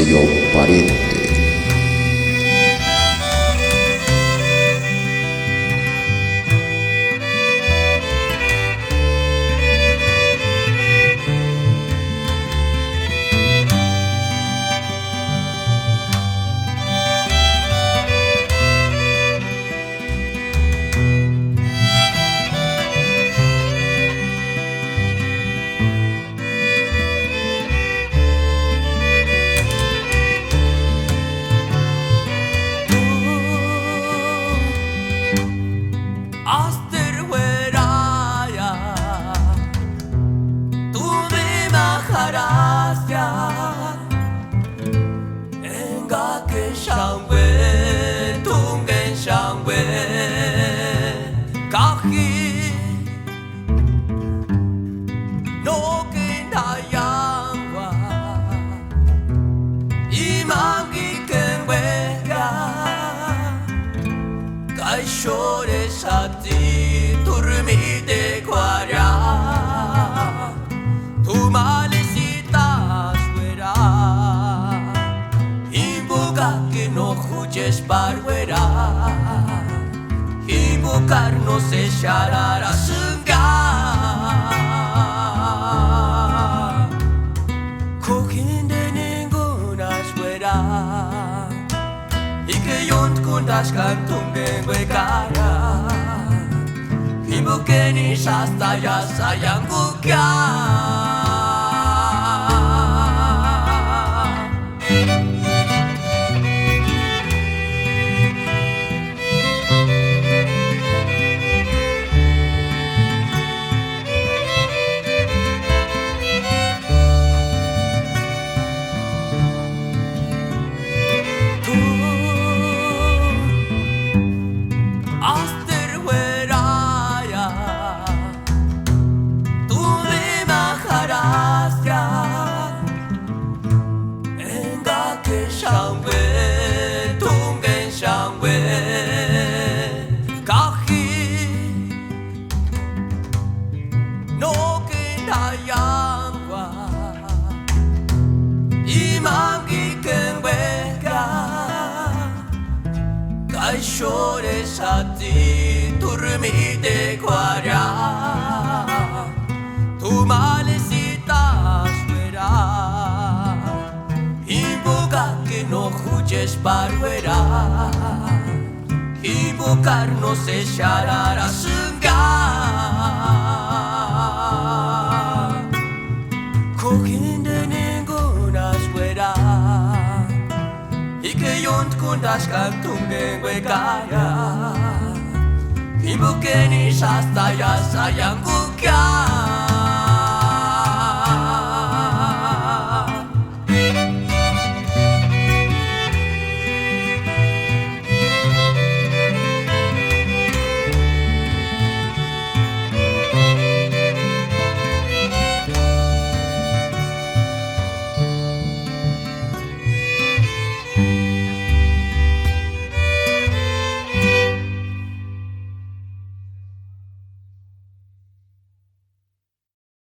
sello Pariente. Invocarnos se sharara sunga Kokinde ninguna suera Y que yont kundas kantung dengwe kaya Invoqueni hasta ya sayang buka Llores a ti, dormite guarda Tu malecita fuera Invoca que no juyes barruera Invocarnos se sharara sunga Kokinde ninguna suera Y que yont kundas kantung dengwe kaya Invoqueni hasta ya sayang buka